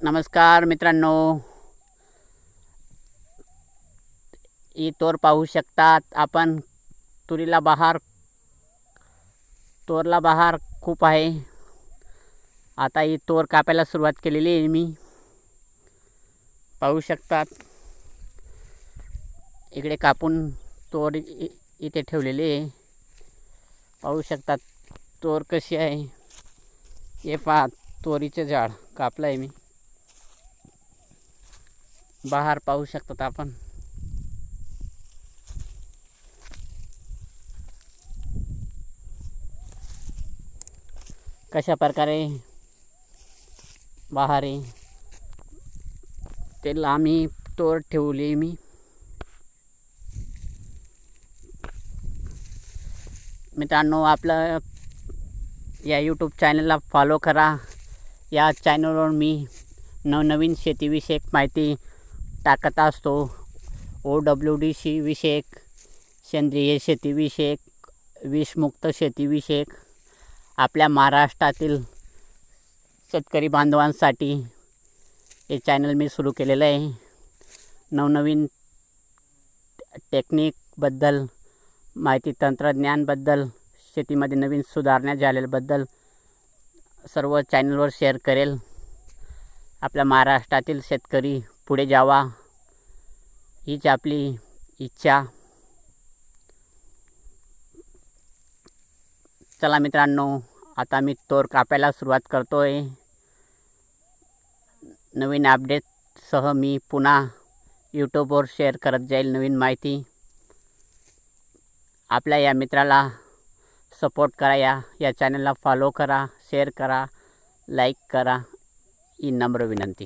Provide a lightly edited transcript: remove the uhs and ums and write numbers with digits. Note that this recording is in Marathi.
नमस्कार मित्रांनो, ही तोर पाहू शकतात आपण. तुरीला तोरला बहार खूप आहे. आता ही तोर कापायला सुरुवात केलेली आहे मी. पाहू शकतात इकडे कापून तोर इथे ठेवलेली आहे. पाहू शकतात तोर कशी आहे. हे पहा, तोरीचे झाड कापलं आहे मी. बहार पाहू शकतात आपण. कशा प्रकारे बहार आहे ते आम्ही तोर ठेवली मी. मित्रांनो, आपलं या यूट्यूब चॅनलला फॉलो करा. या चॅनलवर मी नवनवीन शेतीविषयक माहिती टाकत असतो. OWDC विषयक, सेंद्रिय शेतीविषयक, विषमुक्त शेतीविषयक आपल्या महाराष्ट्रातील शेतकरी बांधवांसाठी हे चॅनल मी सुरू केलेलं आहे. नवनवीन टेक्निकबद्दल माहिती, तंत्रज्ञानबद्दल, शेतीमध्ये नवीन सुधारणा झालेल्याबद्दल सर्व चॅनलवर शेअर करेल. आपल्या महाराष्ट्रातील शेतकरी पुढे जावा हीच आपली इच्छा. चला मित्रांनो, आता मी तोर कापायला सुरुवात करतोय. नवीन अपडेटसह मी पुन्हा यूट्यूबवर शेअर करत जाईल नवीन माहिती. आपल्या या मित्राला सपोर्ट करा, या चॅनलला फॉलो करा, शेअर करा, लाईक करा ही नम्र विनंती.